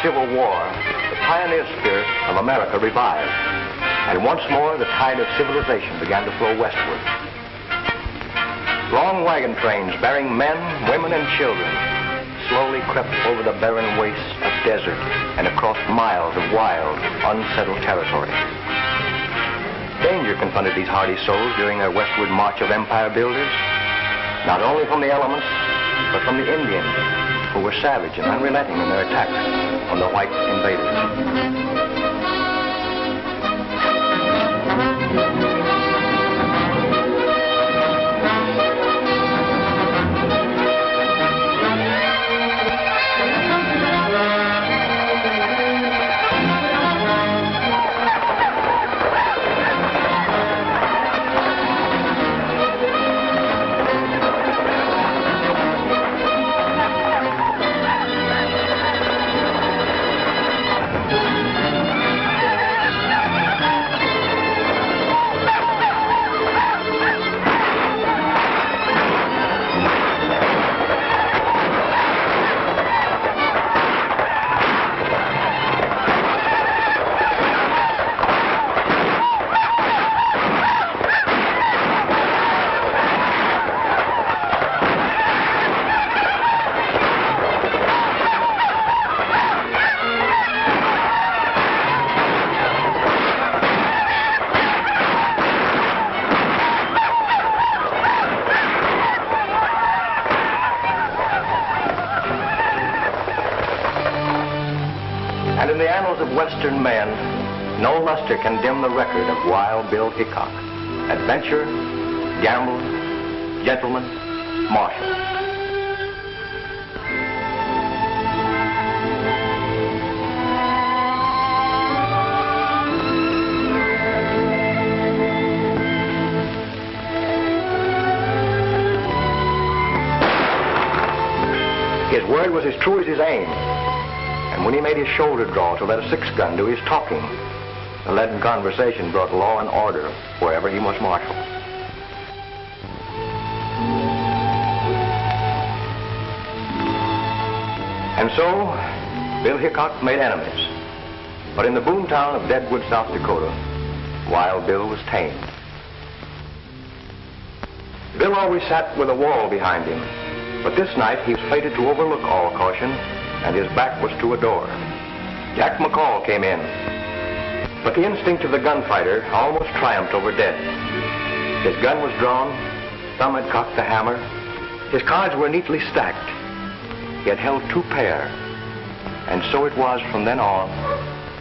Civil War, the pioneer spirit of America revived, and once more the tide of civilization began to flow westward. Long wagon trains bearing men, women, and children slowly crept over the barren wastes of desert and across miles of wild, unsettled territory. Danger confronted these hardy souls during their westward march of empire builders, not only from the elements, but from the Indians, who were savage and unrelenting in their attacks on the white invaders. And in the annals of Western men, no luster can dim the record of Wild Bill Hickok. Adventure, gamble, gentleman, marshal. His word was as true as his aim. And when he made his shoulder draw to let a six-gun do his talking, the leaden conversation brought law and order wherever he must marshal. And so, Bill Hickok made enemies. But in the boomtown of Deadwood, South Dakota, Wild Bill was tamed. Bill always sat with a wall behind him, but this night he was fated to overlook all caution, and his back was to a door. Jack McCoy came in, but the instinct of the gunfighter almost triumphed over death. His gun was drawn, thumb had cocked the hammer, his cards were neatly stacked. He had held two pair, and so it was from then on.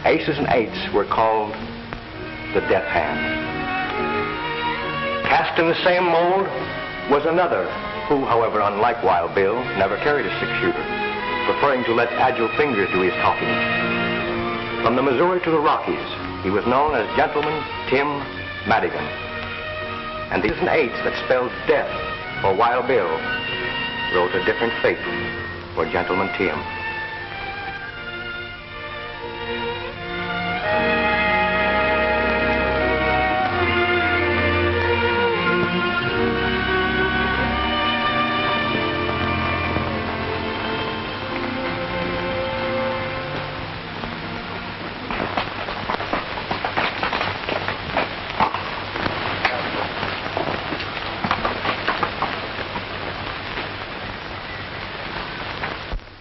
Aces and eights were called the death hand. Cast in the same mold was another, who, however, unlike Wild Bill, never carried a six-shooter, preferring to let agile fingers do his talking. From the Missouri to the Rockies, he was known as Gentleman Tim Madigan. And these and eights that spelled death for Wild Bill wrote a different fate for Gentleman Tim.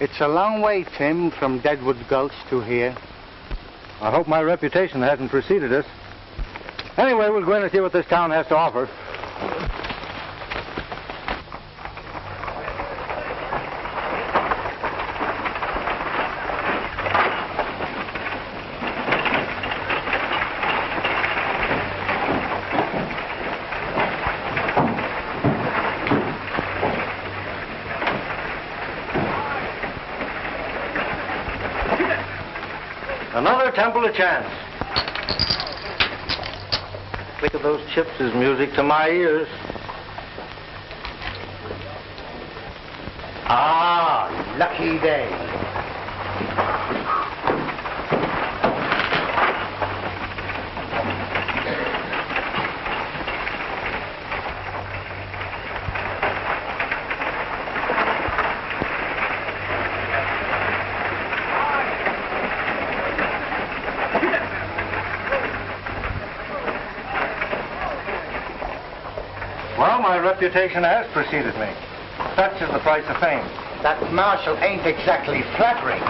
It's a long way, Tim, from Deadwood Gulch to here. I hope my reputation hasn't preceded us. Anyway, we'll go in and see what this town has to offer. Another temple of chance. Click of those chips is music to my ears. Ah, lucky day. My reputation has preceded me. Such is the price of fame. That marshal ain't exactly flattering.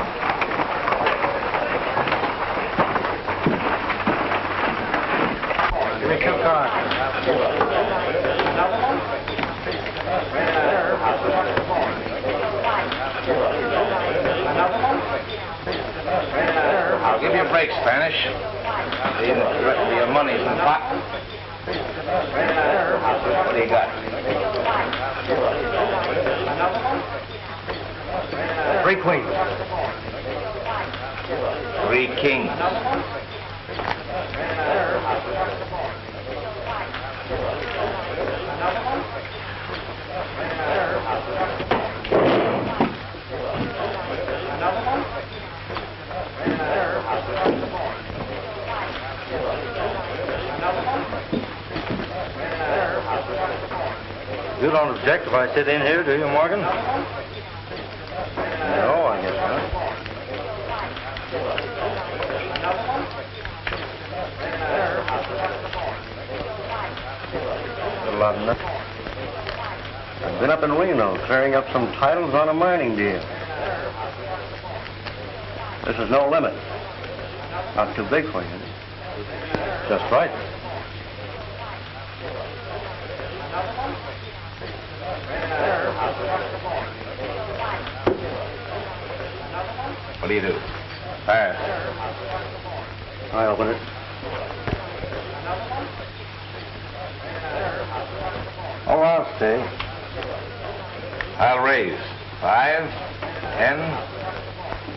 Give me 2 cards. I'll give you a break, Spanish. The rest of your money's in the pot. What do you got? 3 queens. 3 kings. You don't object if I sit in here, do you, Morgan? No, I guess not. A lot of nothing. I've been up in Reno clearing up some titles on a mining deal. This is no limit. Not too big for you. Just right. What do you do? Pass. I open it. Oh, I'll stay. I'll raise. 5, 10,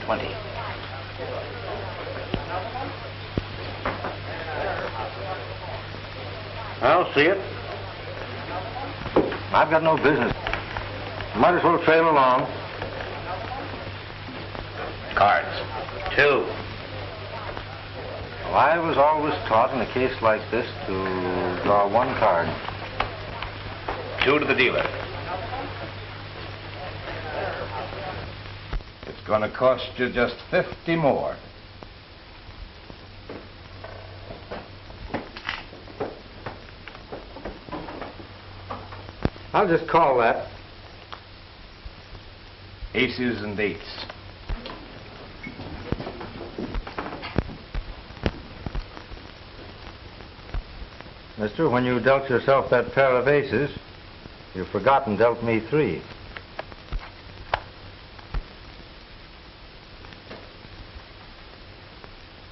20. I'll see it. I've got no business. Might as well trail along. Cards. 2. Well, I was always taught in a case like this to draw 1 card. 2 to the dealer. It's going to cost you just 50 more. I'll just call that. Aces and 8s. Mister, when you dealt yourself that pair of aces, you've forgotten dealt me 3.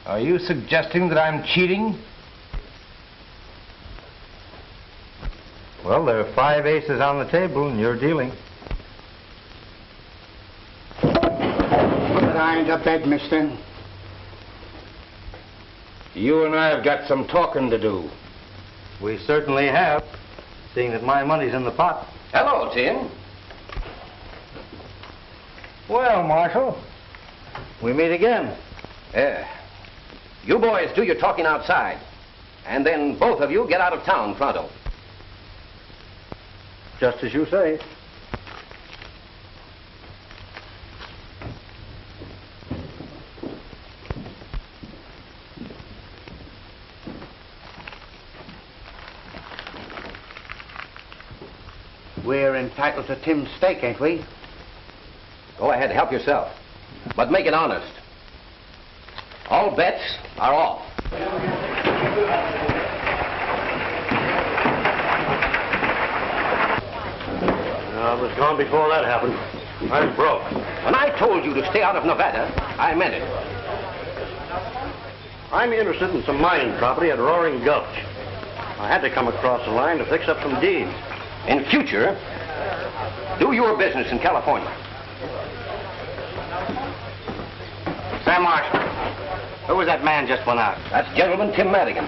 Are you suggesting that I'm cheating? Well, there are 5 aces on the table, and you're dealing. But I ain't a bed, mister. You and I have got some talking to do. We certainly have, seeing that my money's in the pot. Hello, Tim. Well, Marshal, we meet again. You boys do your talking outside, and then both of you get out of town pronto. Just as you say. We're entitled to Tim's stake, ain't we? Go ahead, help yourself. But make it honest. All bets are off. I was gone before that happened. I'm broke. When I told you to stay out of Nevada, I meant it. I'm interested in some mining property at Roaring Gulch. I had to come across the line to fix up some deeds. In future, do your business in California. Sam Marshall, who was that man just went out? That's Gentleman Tim Madigan.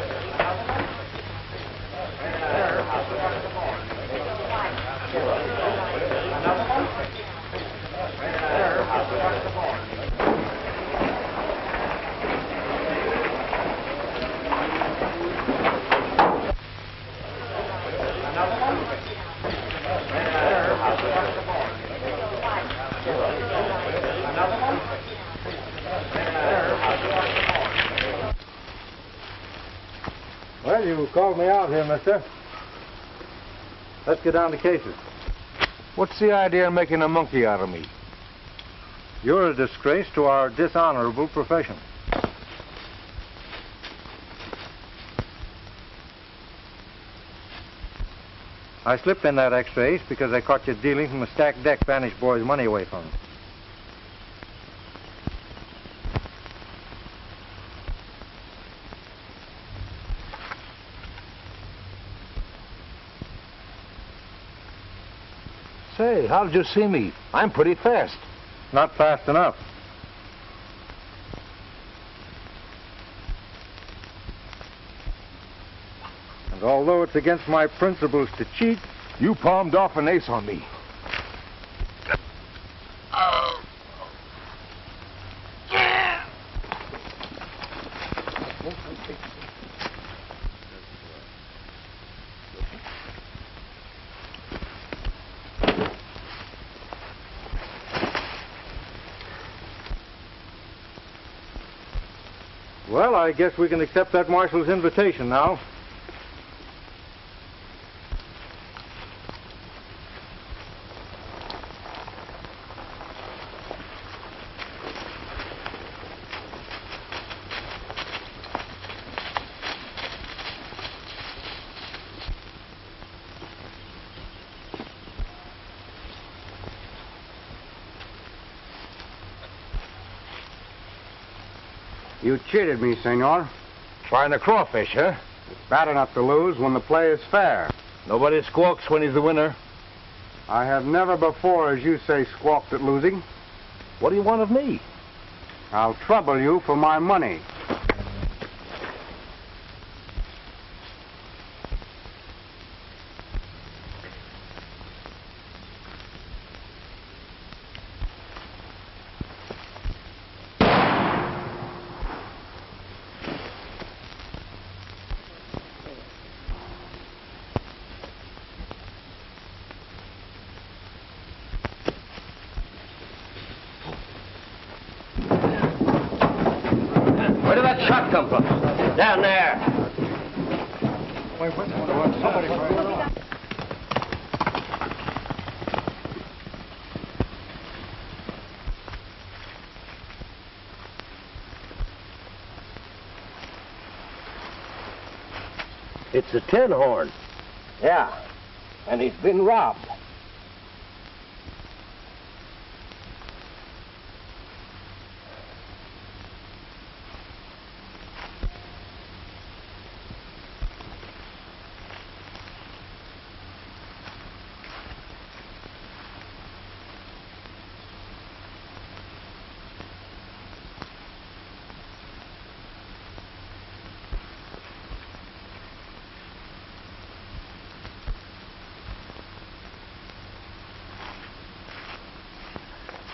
Well, you called me out here, mister. Let's get down to cases. What's the idea of making a monkey out of me? You're a disgrace to our dishonorable profession. I slipped in that extra ace because I caught you dealing from a stacked deck vanished boy's money away from him. Say, how did you see me? I'm pretty fast. Not fast enough. And although it's against my principles to cheat, You palmed off an ace on me. well, I guess we can accept that marshal's invitation now. You cheated me, senor. Trying to crawfish, huh? It's bad enough to lose when the play is fair. Nobody squawks when he's the winner. I have never before, as you say, squawked at losing. What do you want of me? I'll trouble you for my money. Where did that shot come from? Down there. It's a tin horn. Yeah, and he's been robbed.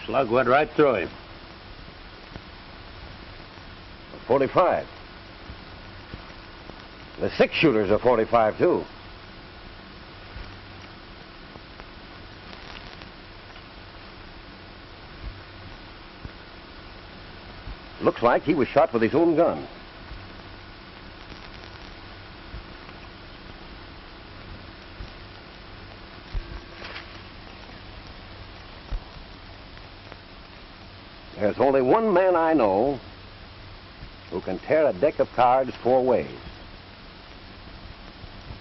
Slug went right through him. 45. The six-shooters are 45, too. Looks like he was shot with his own gun. There's only one man I know who can tear a deck of cards four ways.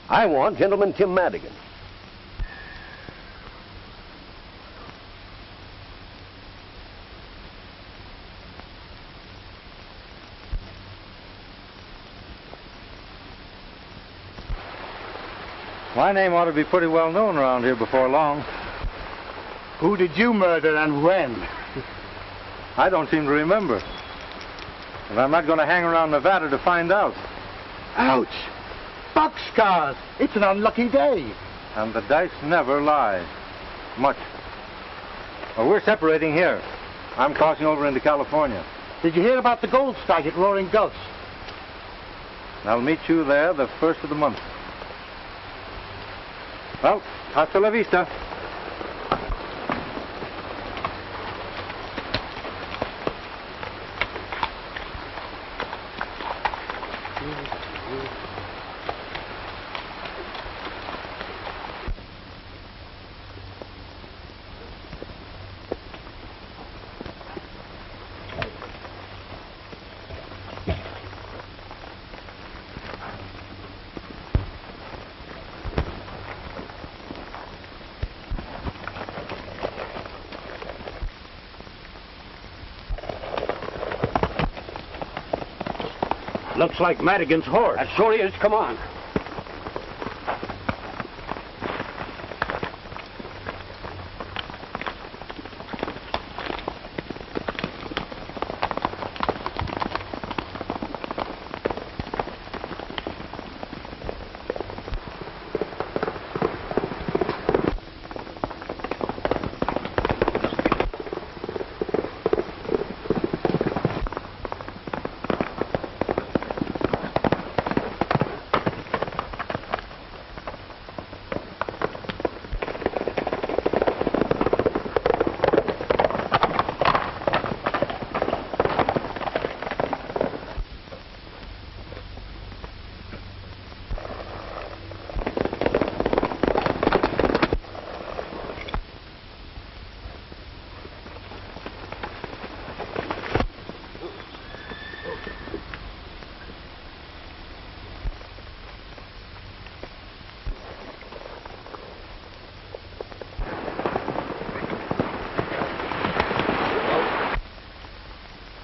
I want Gentleman Tim Madigan. My name ought to be pretty well known around here before long. Who did you murder and when? I don't seem to remember. And I'm not going to hang around Nevada to find out. Ouch! Boxcars! It's an unlucky day. And the dice never lie. Much. Well, we're separating here. I'm crossing over into California. Did you hear about the gold strike at Roaring Gulch? I'll meet you there the first of the month. Well, hasta la vista. Looks like Madigan's horse. That sure is. Come on.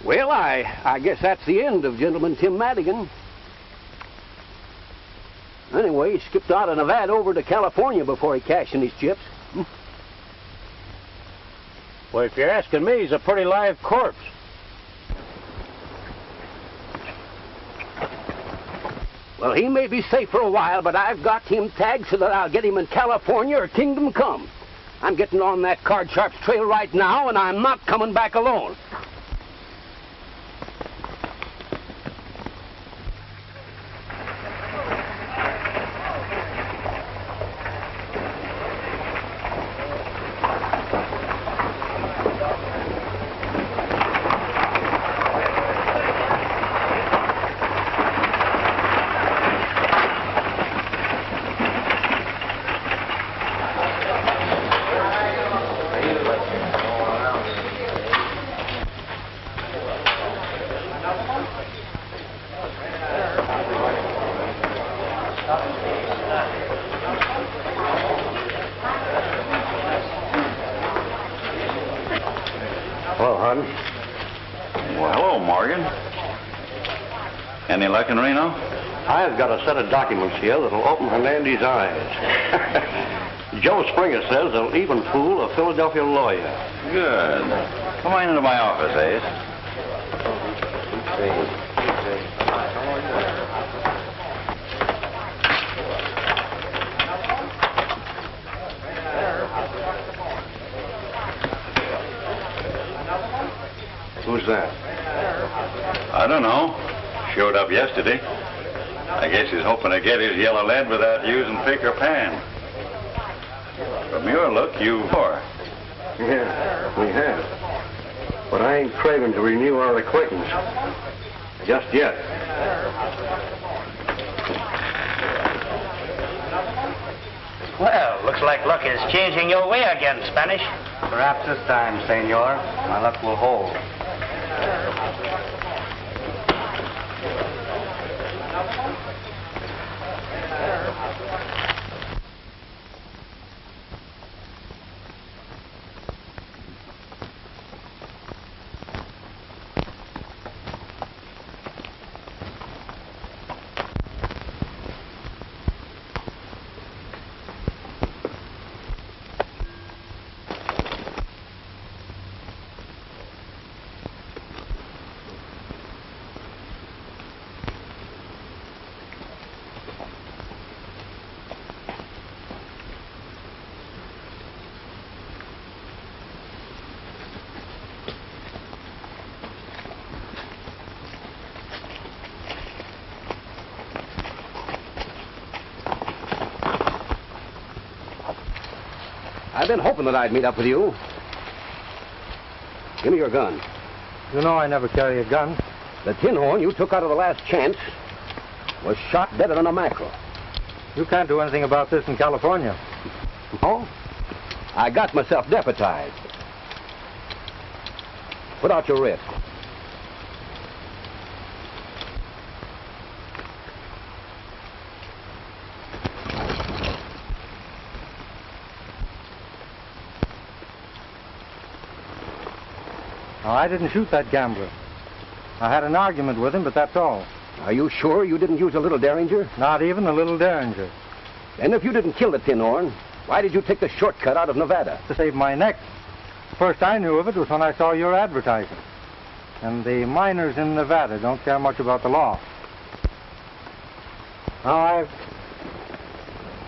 Well, I guess that's the end of Gentleman Tim Madigan. Anyway, he skipped out of Nevada over to California before he cashed in his chips. Well, if you're asking me, he's a pretty live corpse. Well, he may be safe for a while, but I've got him tagged so that I'll get him in California or kingdom come. I'm getting on that Card Sharp's trail right now, and I'm not coming back alone. Hello, hon. Well, hello, Morgan. Any luck in Reno? I've got a set of documents here that'll open Hernandez's eyes. Joe Springer says they'll even fool a Philadelphia lawyer. Good. Come on into my office, Ace. Who's that? I don't know. Showed up yesterday. I guess he's hoping to get his yellow lead without using pick or pan. From your look, you are. Yeah, we have. But I ain't craving to renew our acquaintance. Just yet. Well, looks like luck is changing your way again, Spanish. Perhaps this time, senor, my luck will hold. I've been hoping that I'd meet up with you. Give me your gun. You know I never carry a gun. The tin horn you took out of the last chance was shot deader than a mackerel. You can't do anything about this in California. Oh? I got myself deputized. Put out your wrist. Now, I didn't shoot that gambler. I had an argument with him, but that's all. Are you sure you didn't use a little Derringer? Not even a little Derringer. And if you didn't kill the tin horn, why did you take the shortcut out of Nevada? To save my neck. First I knew of it was when I saw your advertising. And the miners in Nevada don't care much about the law. Now I've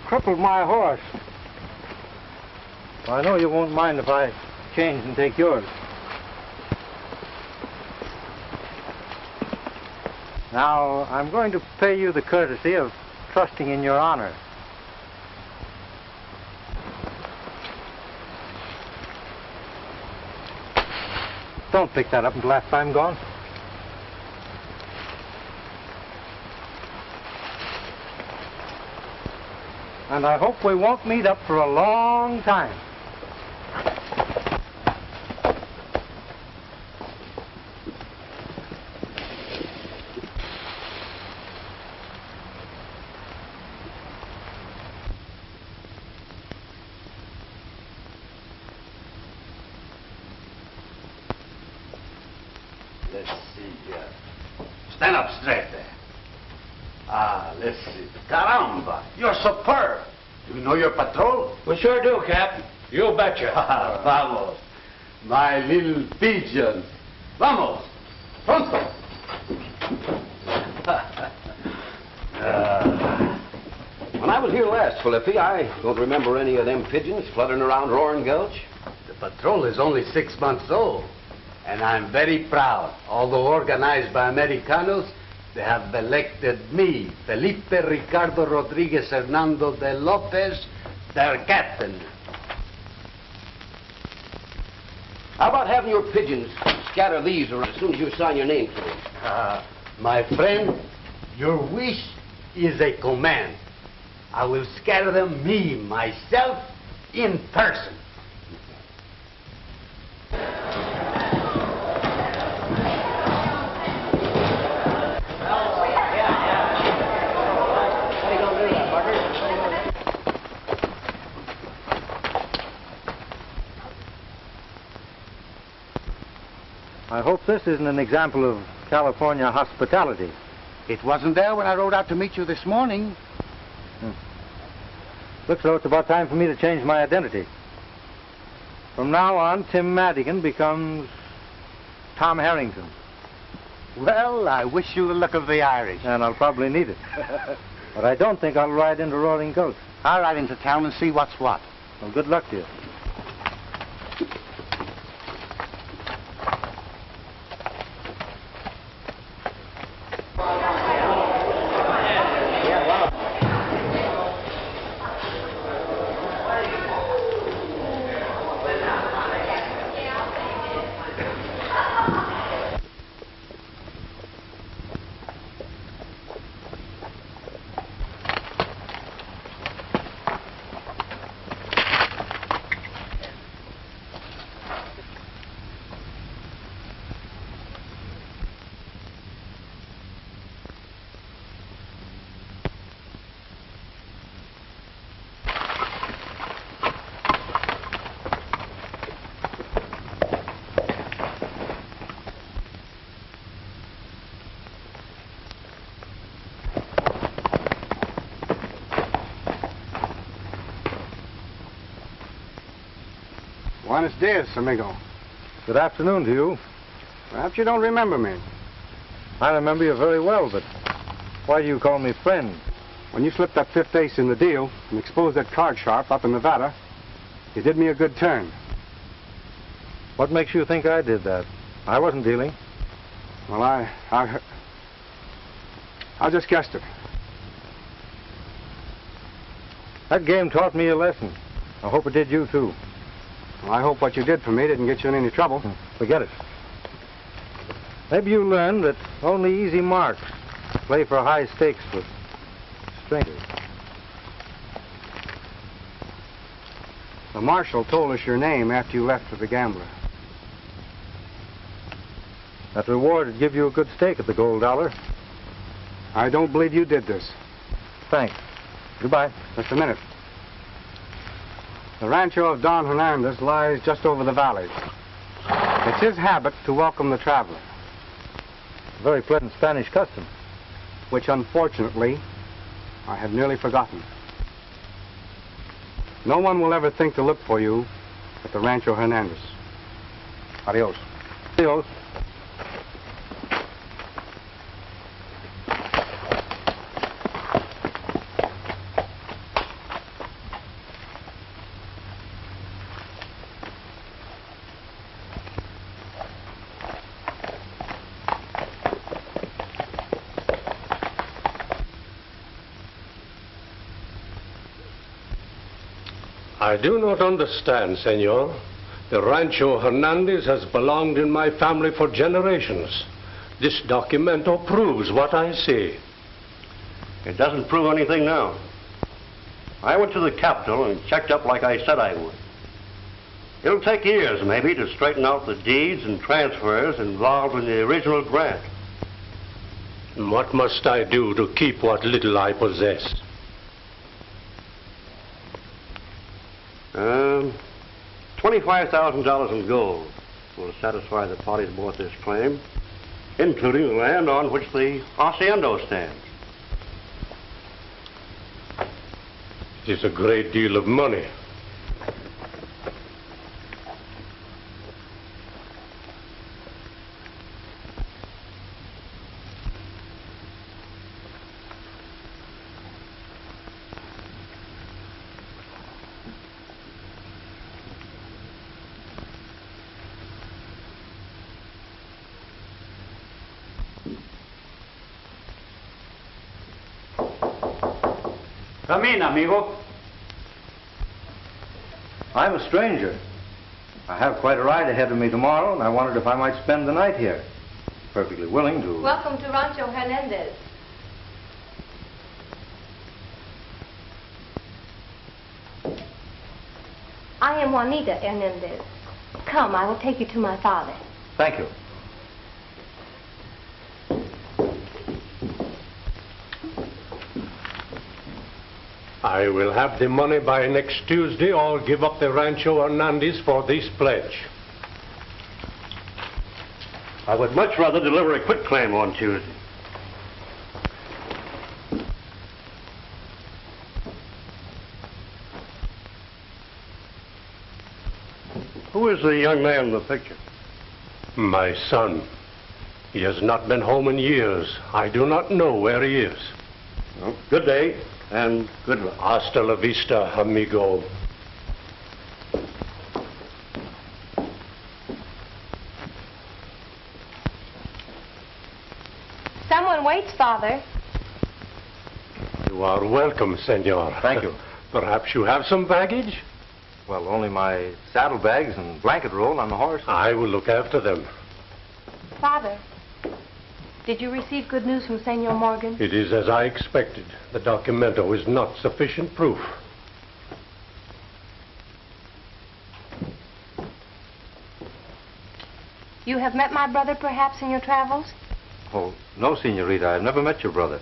crippled my horse. Well, I know you won't mind if I change and take yours. Now, I'm going to pay you the courtesy of trusting in your honor. Don't pick that up until after I'm gone. And I hope we won't meet up for a long time. Let's see here. Stand up straight there. Let's see. Caramba, you're superb. Do you know your patrol? We sure do, Cap. You betcha. Vamos. My little pigeon. Vamos. Pronto. When I was here last, Felipe, I don't remember any of them pigeons fluttering around Roaring Gulch. The patrol is only 6 months old, and I'm very proud. Although organized by Americanos, they have elected me, Felipe Ricardo Rodriguez Hernando de Lopez, their captain. How about having your pigeons scatter these around as soon as you sign your name to them? My friend, your wish is a command. I will scatter them myself, in person. I hope this isn't an example of California hospitality. It wasn't there when I rode out to meet you this morning. Looks though it's about time for me to change my identity. From now on, Tim Madigan becomes Tom Harrington. Well, I wish you the luck of the Irish. And I'll probably need it. But I don't think I'll ride into Roaring Gulch. I'll ride into town and see what's what. Well, good luck to you. Buenos dias, amigo. Good afternoon to you. Perhaps you don't remember me. I remember you very well, but why do you call me friend? When you slipped that fifth ace in the deal and exposed that card sharp up in Nevada, you did me a good turn. What makes you think I did that? I wasn't dealing. Well, I just guessed it. That game taught me a lesson. I hope it did you, too. Well, I hope what you did for me didn't get you in any trouble. Forget it. Maybe you learned that only easy marks play for high stakes with strangers. The marshal told us your name after you left for the gambler. That reward would give you a good stake at the gold dollar. I don't believe you did this. Thanks. Goodbye. Just a minute. The rancho of Don Hernandez lies just over the valley. It's his habit to welcome the traveler. A very pleasant Spanish custom. which unfortunately I have nearly forgotten. No one will ever think to look for you at the Rancho Hernandez. Adios. Adios. I do not understand, senor. The Rancho Hernandez has belonged in my family for generations. This documento proves what I say. It doesn't prove anything now. I went to the Capitol and checked up like I said I would. It'll take years, maybe, to straighten out the deeds and transfers involved in the original grant. And what must I do to keep what little I possess? $25,000 in gold will satisfy the parties bought this claim, including the land on which the hacienda stands. It is a great deal of money. Come in, amigo. I'm a stranger. I have quite a ride ahead of me tomorrow, and I wondered if I might spend the night here. Perfectly willing to. Welcome to Rancho Hernandez. I am Juanita Hernandez. Come, I will take you to my father. Thank you. I will have the money by next Tuesday or give up the Rancho Hernandez for this pledge. I would much rather deliver a quitclaim on Tuesday. Who is the young man in the picture? My son. He has not been home in years. I do not know where he is. Well, good day. And good luck. Hasta la vista, amigo. Someone waits, Father. You are welcome, senor. Thank you. Perhaps you have some baggage? Well, only my saddlebags and blanket roll on the horse. I will look after them. Father, did you receive good news from Senor Morgan? It is as I expected. The documento is not sufficient proof. You have met my brother, perhaps, in your travels? Oh, no, Senorita. I've never met your brother.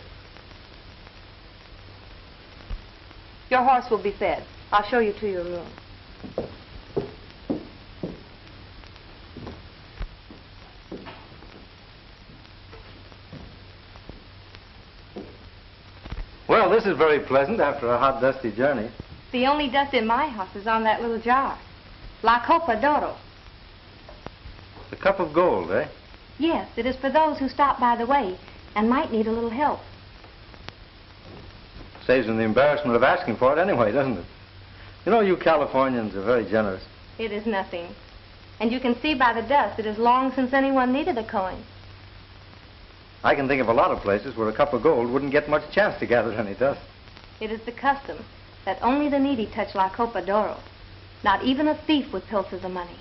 Your horse will be fed. I'll show you to your room. Well, this is very pleasant after a hot, dusty journey. The only dust in my house is on that little jar. La Copa d'Oro. The cup of gold, eh? Yes, it is for those who stop by the way and might need a little help. Saves them the embarrassment of asking for it anyway, doesn't it? You know, you Californians are very generous. It is nothing. And you can see by the dust it is long since anyone needed a coin. I can think of a lot of places where a cup of gold wouldn't get much chance to gather any dust. It is the custom that only the needy touch La Copa d'Oro. Not even a thief would pilfer the money.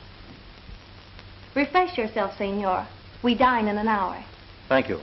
Refresh yourself, Senor. We dine in an hour. Thank you.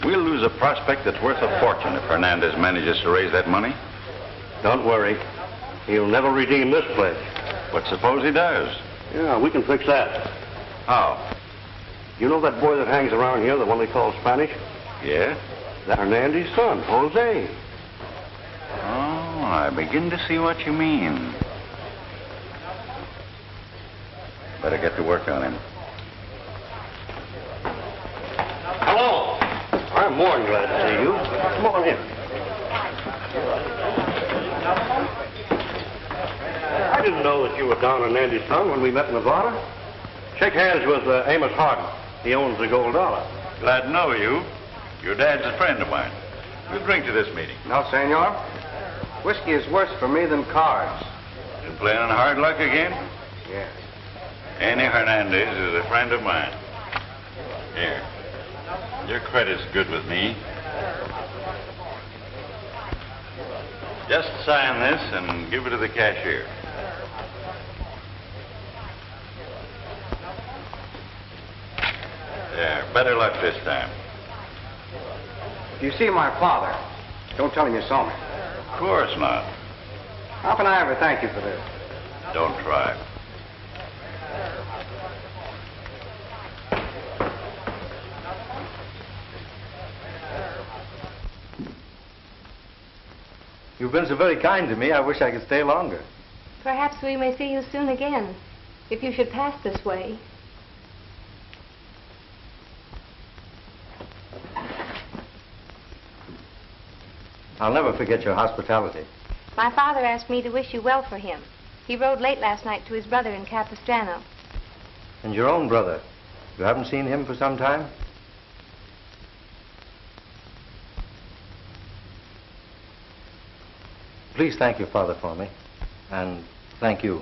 We'll lose a prospect that's worth a fortune if Hernandez manages to raise that money. Don't worry. He'll never redeem this place. But suppose he does? Yeah, we can fix that. How? You know that boy that hangs around here, the one they call Spanish? Yeah? That's Hernandez's son, Jose. Oh, I begin to see what you mean. Better get to work on him. Hello. I'm more than glad to see you. Come on in. I didn't know that you were Don Hernandez's son when we met in Nevada. Shake hands with Amos Harden. He owns the Gold Dollar. Glad to know you. Your dad's a friend of mine. We'll drink to this meeting. No, senor. Whiskey is worse for me than cards. Been playing on hard luck again? Yes. Annie Hernandez is a friend of mine. Here. Your credit's good with me. Just sign this and give it to the cashier. There. Better luck this time. If you see my father, don't tell him you saw me. Of course not. How can I ever thank you for this? Don't try. You've been so very kind to me, I wish I could stay longer. Perhaps we may see you soon again, if you should pass this way. I'll never forget your hospitality. My father asked me to wish you well for him. He rode late last night to his brother in Capistrano. And your own brother. You haven't seen him for some time? Please thank your father for me. And thank you.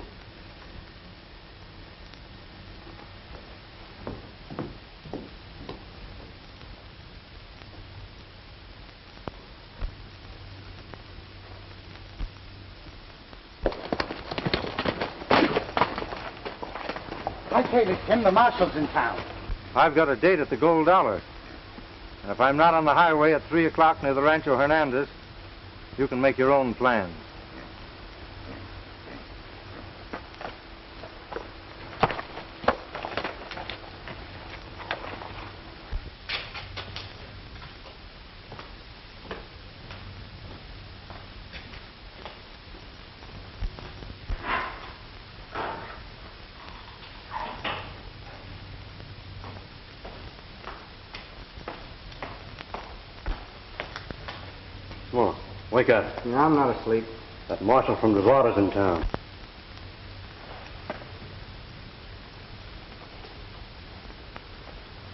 I tell you, Tim, the marshal's in town. I've got a date at the Gold Dollar. And if I'm not on the highway at 3 o'clock near the Rancho Hernandez, you can make your own plans. Come on, wake up. No, I'm not asleep. That marshal from Nevada's in town.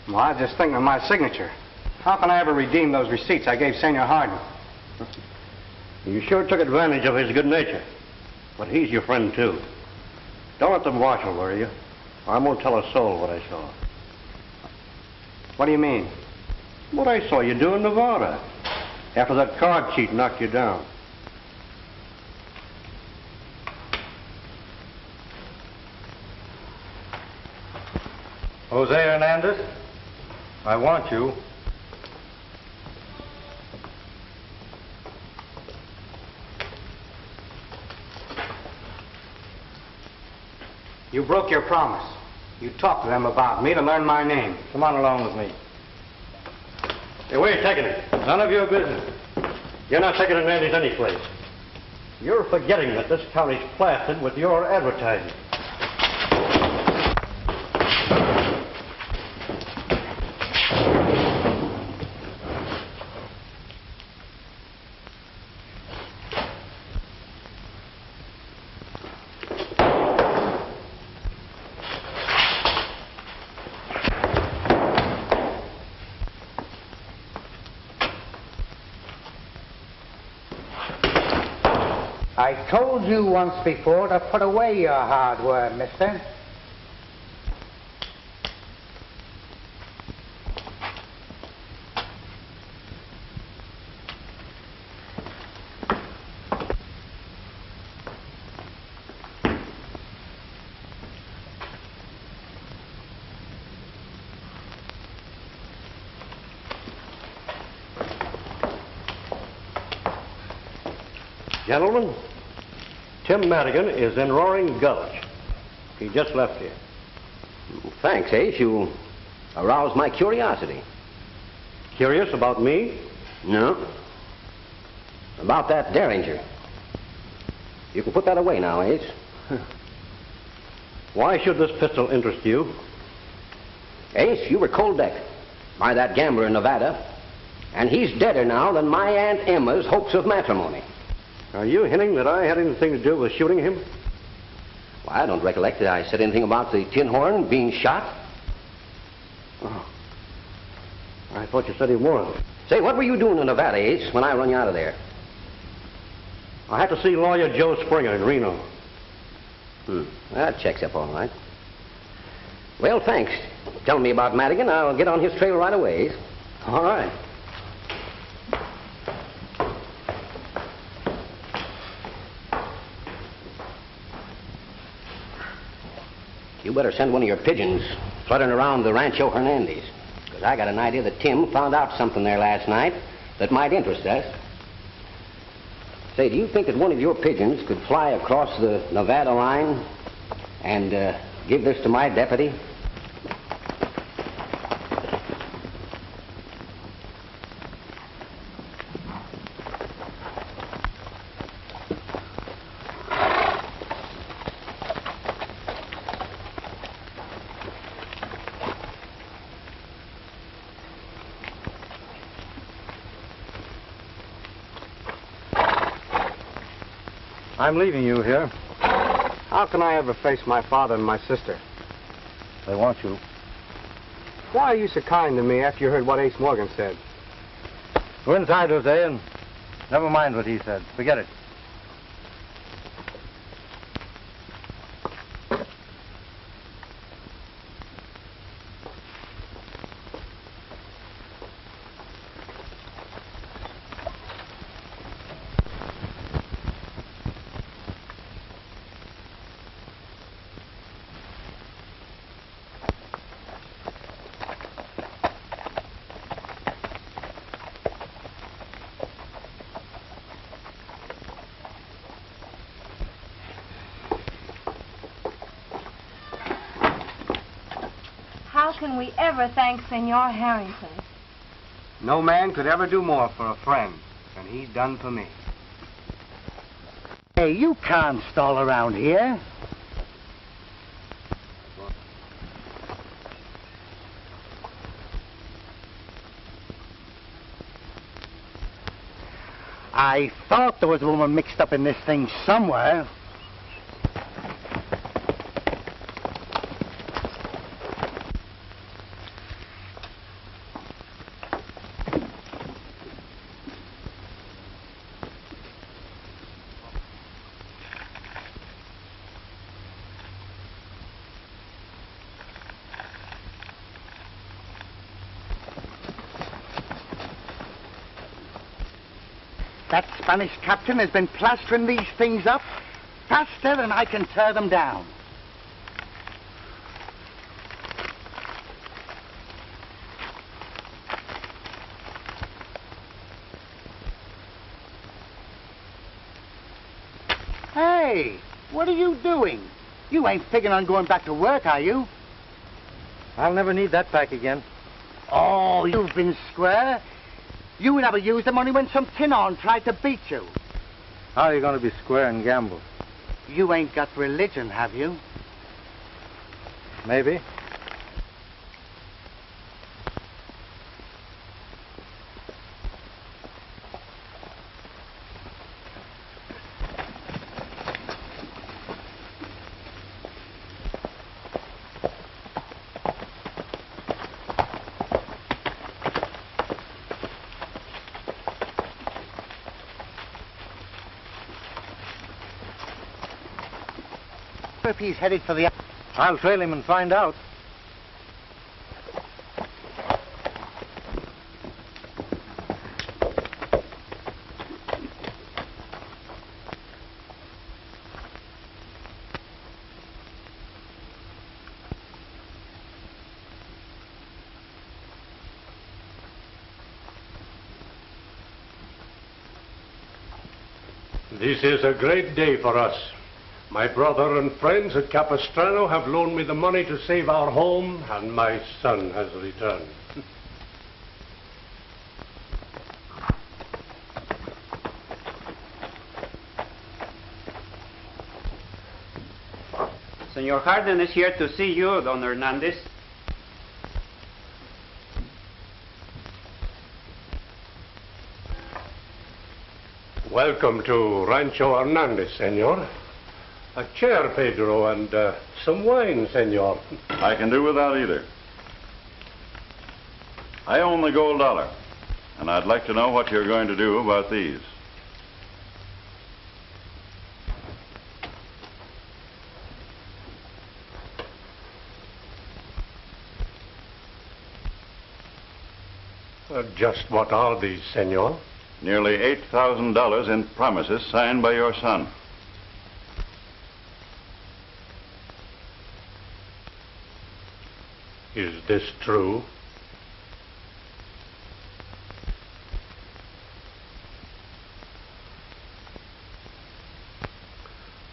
Well, I was just thinking of my signature. How can I ever redeem those receipts I gave Senor Harden? You sure took advantage of his good nature. But he's your friend, too. Don't let the marshal worry you. I won't tell a soul what I saw. What do you mean? What I saw you do in Nevada. After that card cheat knocked you down. Jose Hernandez, I want you. You broke your promise. You talked to them about me to learn my name. Come on along with me. Hey, where are you taking it? None of your business. You're not taking Hernandez any place. You're forgetting that this county's plastered with your advertising. I told you once before to put away your hardware, mister. Gentlemen, Tim Madigan is in Roaring Gulch. He just left here. Thanks, Ace. You aroused my curiosity. Curious about me? No. About that Derringer. You can put that away now, Ace. Why should this pistol interest you? Ace, you were cold decked by that gambler in Nevada, and he's deader now than my Aunt Emma's hopes of matrimony. Are you hinting that I had anything to do with shooting him? Well, I don't recollect that I said anything about the tin horn being shot. Oh. I thought you said he was. Say, what were you doing in Nevada, Ace, when I run you out of there? I had to see lawyer Joe Springer in Reno. That checks up all right. Well, thanks. Tell me about Madigan. I'll get on his trail right away. All right. You better send one of your pigeons fluttering around the Rancho Hernandez, because I got an idea that Tim found out something there last night that might interest us. Say, do you think that one of your pigeons could fly across the Nevada line and give this to my deputy? I'm leaving you here. How can I ever face my father and my sister? They want you. Why are you so kind to me after you heard what Ace Morgan said? Go inside, Jose, and never mind what he said. Forget it. How can we ever thank Senor Harrington? No man could ever do more for a friend than he done for me. Hey, you can't stall around here. I thought there was a woman mixed up in this thing somewhere. That Spanish captain has been plastering these things up faster than I can tear them down. Hey, what are you doing? You ain't figuring on going back to work, are you? I'll never need that back again. Oh, you've been square. You never used them only when some tin-on tried to beat you. How are you going to be square and gamble? You ain't got religion, have you? Maybe. If he's headed for the... I'll trail him and find out. This is a great day for us. My brother and friends at Capistrano have loaned me the money to save our home, and my son has returned. Senor Harden is here to see you, Don Hernandez. Welcome to Rancho Hernandez, senor. A chair, Pedro, and some wine, senor. I can do without either. I own the gold dollar, and I'd like to know what you're going to do about these. Just what are these, senor? Nearly $8,000 in promises signed by your son. Is this true?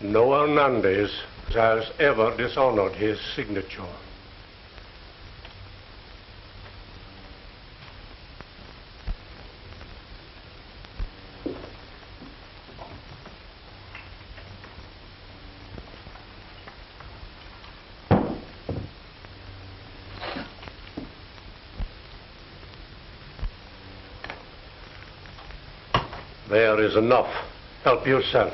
No Hernandez has ever dishonored his signature. There is enough. Help yourself.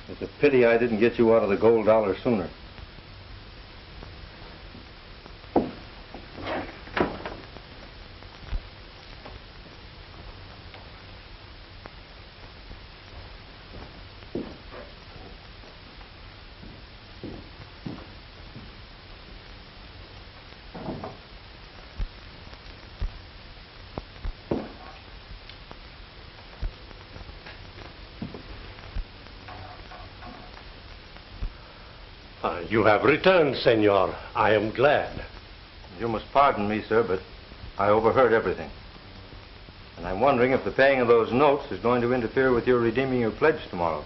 It's a pity I didn't get you out of the gold dollar sooner. You have returned, senor. I am glad. You must pardon me, sir, but I overheard everything. And I'm wondering if the paying of those notes is going to interfere with your redeeming your pledge tomorrow.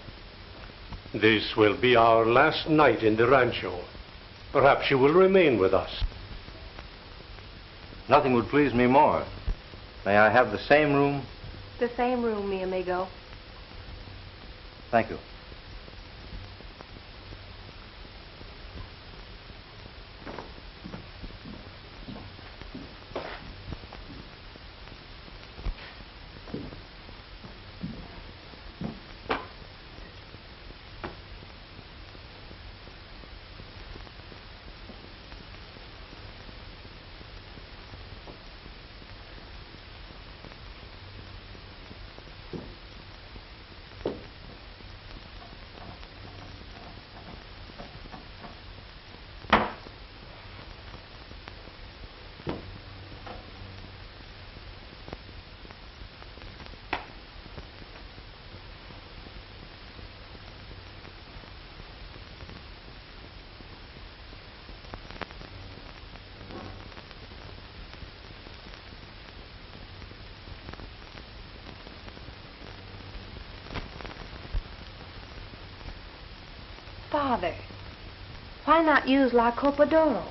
This will be our last night in the rancho. Perhaps you will remain with us. Nothing would please me more. May I have the same room? The same room, mi amigo. Thank you. Father, why not use La Copa d'Oro?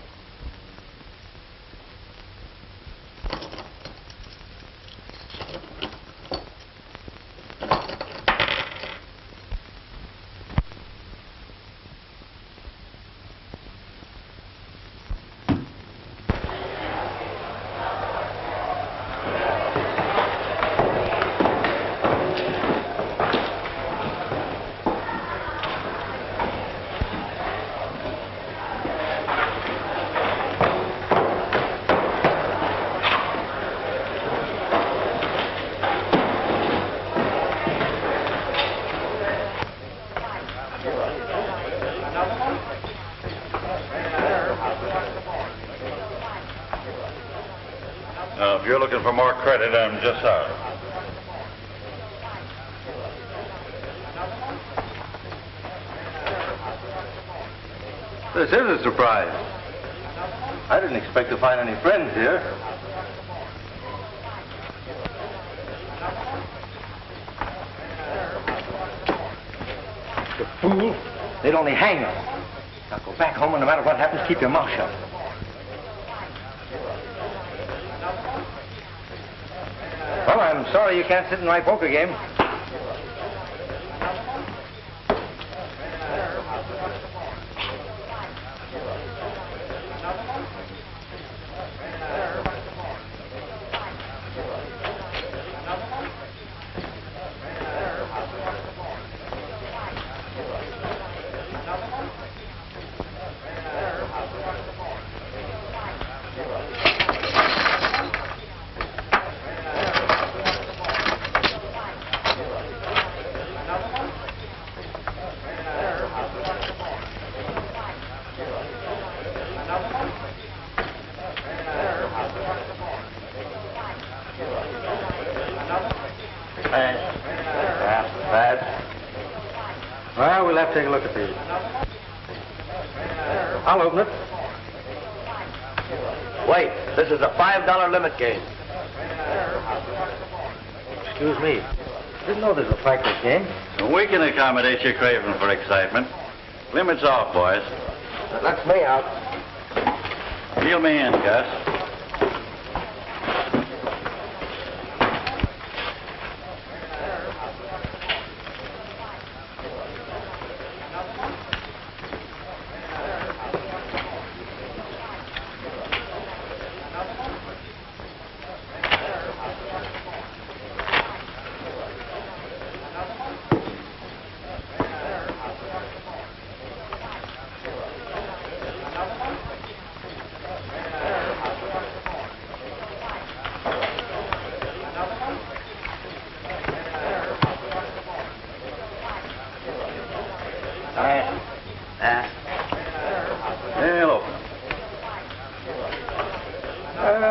Now, if you're looking for more credit, I'm just out. This is a surprise. I didn't expect to find any friends here. You fool. They'd only hang us. Now go back home and no matter what happens, keep your mouth shut. Well, I'm sorry you can't sit in my poker game. Well, we'll have to take a look at these. I'll open it. Wait, this is a $5 limit game. Excuse me. Didn't know this was a practice game. We can accommodate your craving for excitement. Limits off, boys. That's me out. Reel me in, Gus.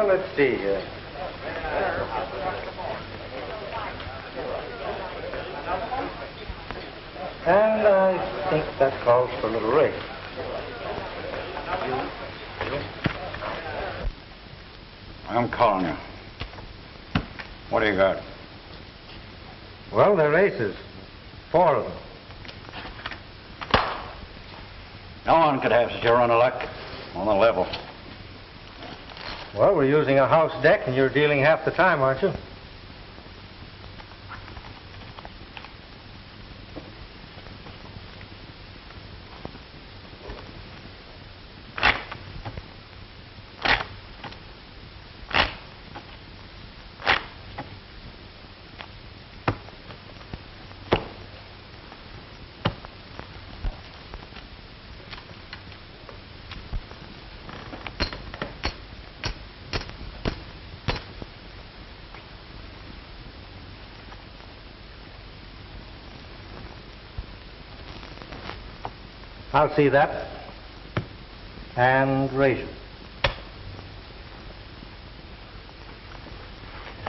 Let's see here. And I think that calls for a little race. I'm calling you. What do you got? Well, they're aces. 4 of them. No one could have such a run of luck on the level. Well, we're using a house deck, and you're dealing half the time, aren't you? I'll see that. And raise it.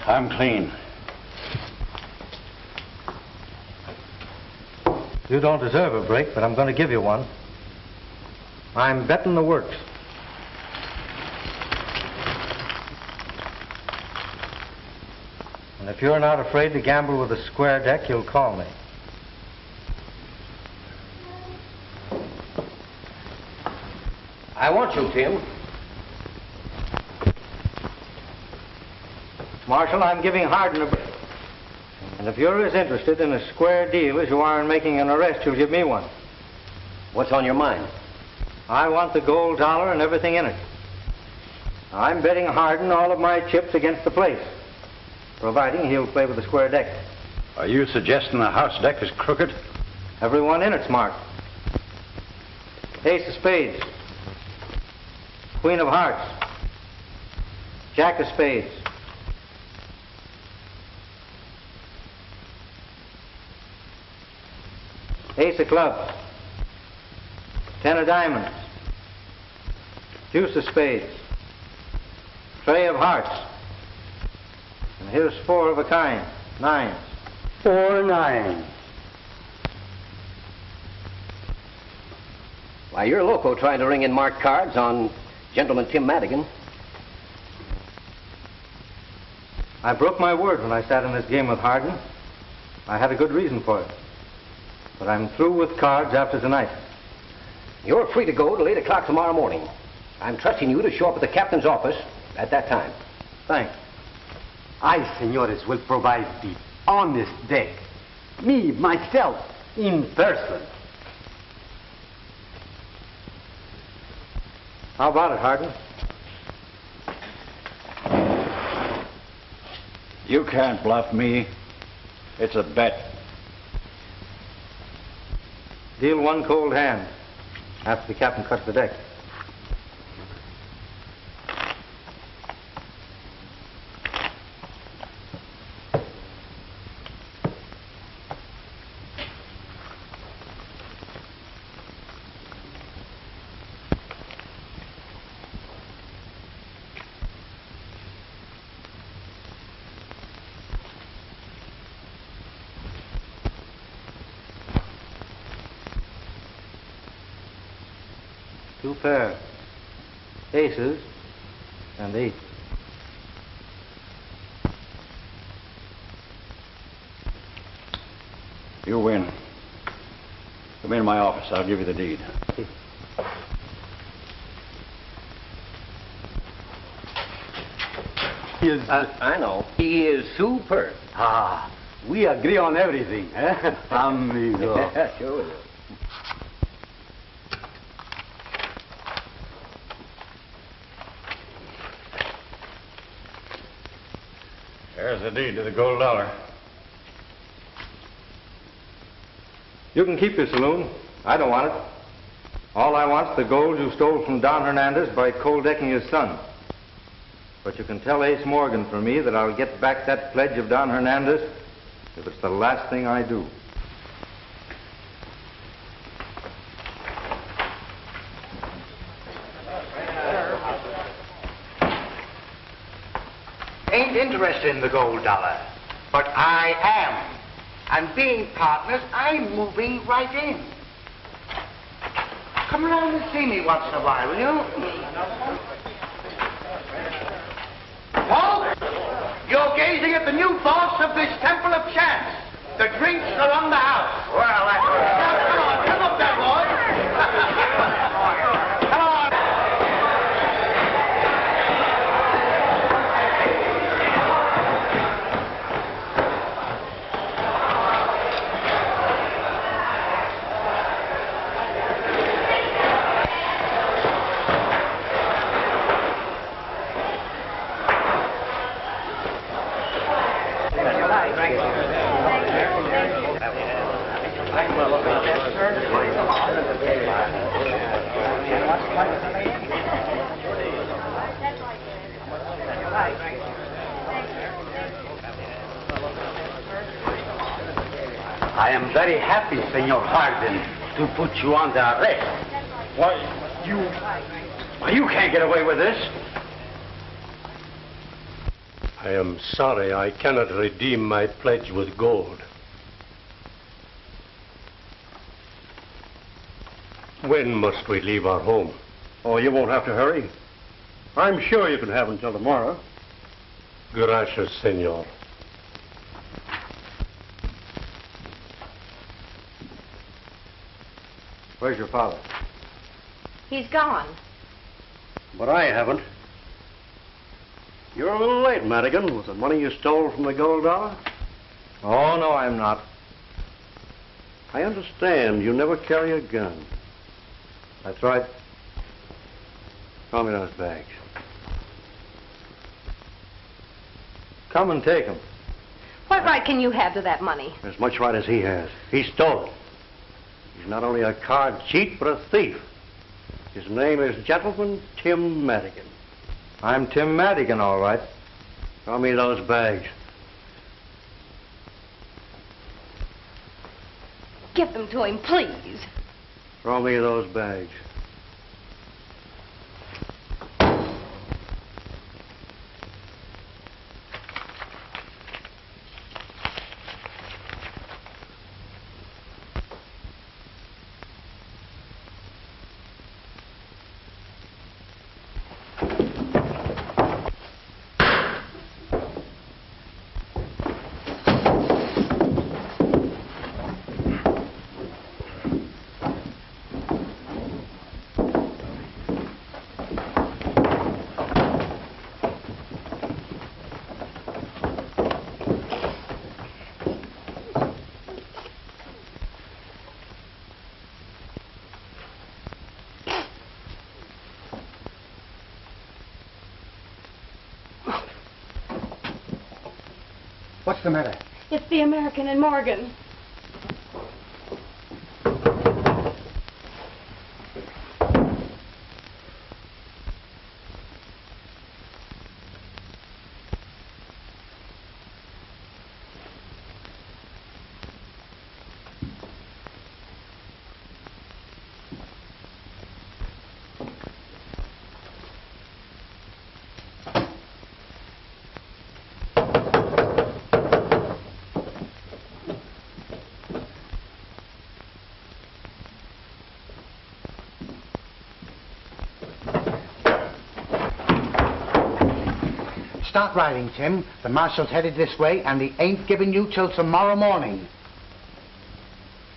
I'm clean. You don't deserve a break, but I'm going to give you one. I'm betting the works. And if you're not afraid to gamble with a square deck, you'll call me. I want you, Tim. Marshal, I'm giving Hardin a break. And if you're as interested in a square deal as you are in making an arrest, you'll give me one. What's on your mind? I want the gold dollar and everything in it. I'm betting Hardin all of my chips against the place, providing he'll play with the square deck. Are you suggesting the house deck is crooked? Everyone in it's marked. Ace of spades. Queen of hearts. Jack of spades. Ace of clubs. 10 of diamonds. Deuce of spades. Trey of hearts. And here's 4 of a kind. 9s. 4 9. Why, you're loco trying to ring in marked cards on Gentleman Tim Madigan. I broke my word when I sat in this game with Hardin. I had a good reason for it. But I'm through with cards after tonight. You're free to go till 8 o'clock tomorrow morning. I'm trusting you to show up at the captain's office at that time. Thanks. I, senores, will provide the honest deck. Me, myself, in person. How about it, Hardin? You can't bluff me. It's a bet. Deal one cold hand after the captain cuts the deck. Two pair. Aces and 8. You win. Come in my office. I'll give you the deed. I know. He is superb. Ah, we agree on everything, eh? Amigo. Sure we do. There's the deed to the gold dollar. You can keep your saloon. I don't want it. All I want's the gold you stole from Don Hernandez by cold decking his son. But you can tell Ace Morgan for me that I'll get back that pledge of Don Hernandez if it's the last thing I do. Ain't interested in the gold dollar, but I am. And being partners, I'm moving right in. Come around and see me once in a while, will you? Paul, you're gazing at the new boss of this Temple of Chance. The drinks are on the house. Well, that's... Now, come on, come up there, boy. Come on. I am very happy, Senor Hardin, to put you under arrest. Why, you can't get away with this. I am sorry I cannot redeem my pledge with gold. When must we leave our home? Oh, you won't have to hurry. I'm sure you can have until tomorrow. Gracias, senor. Where's your father? He's gone. But I haven't. You're a little late, Madigan, with the money you stole from the gold dollar. Oh, no, I'm not. I understand you never carry a gun. That's right. Call me those bags. Come and take them. What right can you have to that money? As much right as he has. He stole it. He's not only a card cheat, but a thief. His name is Gentleman Tim Madigan. I'm Tim Madigan, all right. Throw me those bags. Give them to him, please. Throw me those bags. What's the matter? It's the American and Morgan. Start riding, Tim. The marshal's headed this way, and he ain't giving you till tomorrow morning.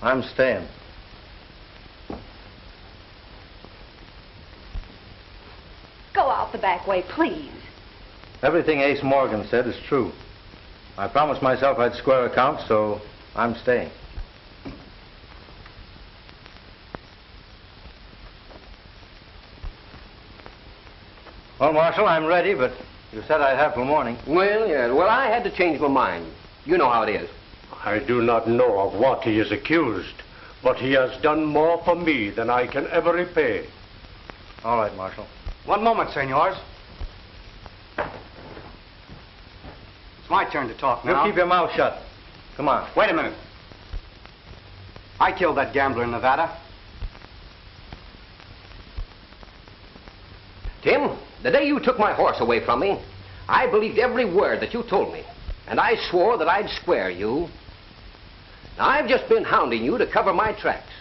I'm staying. Go out the back way, please. Everything Ace Morgan said is true. I promised myself I'd square accounts, so I'm staying. Well, Marshal, I'm ready, but you said I'd have till morning. Well, yeah. Well, I had to change my mind. You know how it is. I do not know of what he is accused, but he has done more for me than I can ever repay. All right, Marshal. One moment, senors. It's my turn to talk now. You keep your mouth shut. Come on. Wait a minute. I killed that gambler in Nevada. Tim, the day you took my horse away from me, I believed every word that you told me, and I swore that I'd square you. Now, I've just been hounding you to cover my tracks.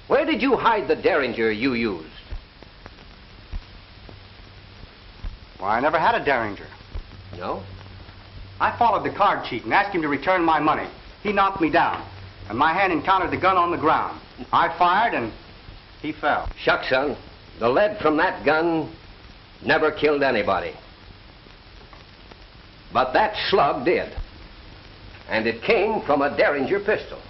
Where did you hide the derringer you used? Well, I never had a derringer. No? I followed the card cheat and asked him to return my money. He knocked me down, and my hand encountered the gun on the ground. I fired, and he fell. Shucks, son. The lead from that gun never killed anybody. But that slug did. And it came from a derringer pistol.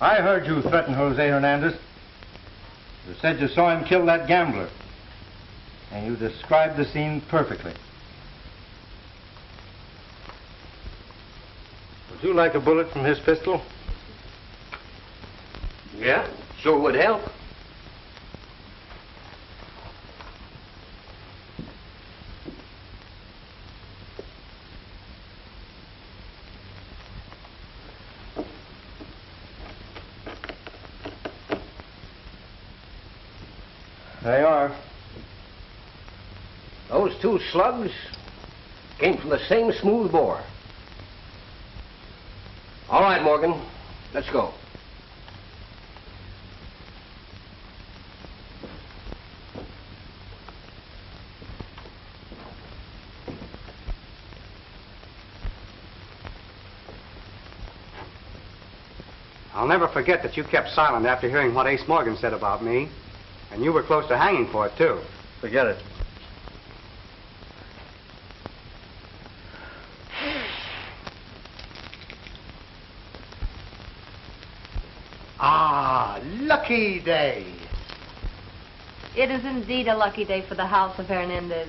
I heard you threaten Jose Hernandez. You said you saw him kill that gambler. And you described the scene perfectly. Would you like a bullet from his pistol? Yeah, sure would help. There you are. Those two slugs came from the same smooth bore. All right, Morgan, let's go. I'll never forget that you kept silent after hearing what Ace Morgan said about me. And you were close to hanging for it, too. Forget it. Ah, lucky day. It is indeed a lucky day for the house of Hernandez.